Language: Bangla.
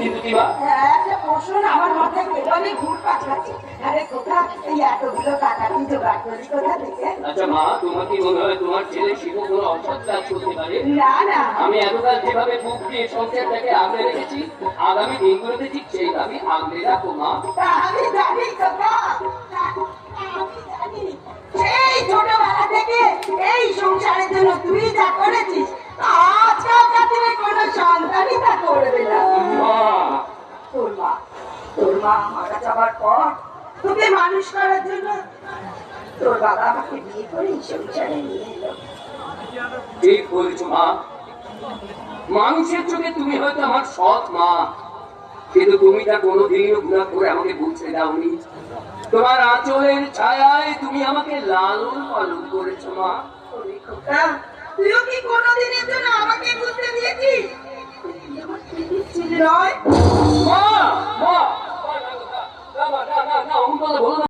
কিন্তু কি মা? একটা প্রশ্ন আমার মাথায় কেবলই ঘুরপাক খাচ্ছে। আরে কোথা এই এতগুলো টাকা তুই জোগাড় করি কোথা থেকে? আচ্ছা মা, তোমার কি মনে হয় তোমার ছেলে শিবু কোনো অসৎ কাজ করতে পারে? না না, আমি এতকাল যেভাবে বুক দিয়ে সংসারটাকে আগলে রেখেছি, আগামী দিনগুলোতে ঠিক সেইভাবে আগলে রাখো মা। তা আমি জানি কথা, আমি জানি সেই ছোটবেলা থেকে এই সংসারের জন্য তুই যা করেছিস আজকালকার দিনে কোনো সন্তানই তা করবে না। মা, তোর মা মারা যাবার পর তোকে মানুষ করার জন্য তোর বাবা আমাকে বিয়ে করে এই সংসারে নিয়ে এলো। ঠিক বলেছো মা। মানুষের চোখে তুমি হয়তো আমার সৎ মা, কিন্তু তুমি তা কোনোদিনও গুণা করে আমাকে বুঝতে দাওনি। তোমার আঁচলের ছায়ায় তুমি আমাকে লালন পালন করেছো মা। ওরে খোকা, তুইও কি কোনোদিনের জন্য আমাকে বুঝতে দিয়েছিস তুই আমার পৃথিবীর ছেলে নয়? মা, মা, না, না, না, না, না, না, অমন কথা বলো না।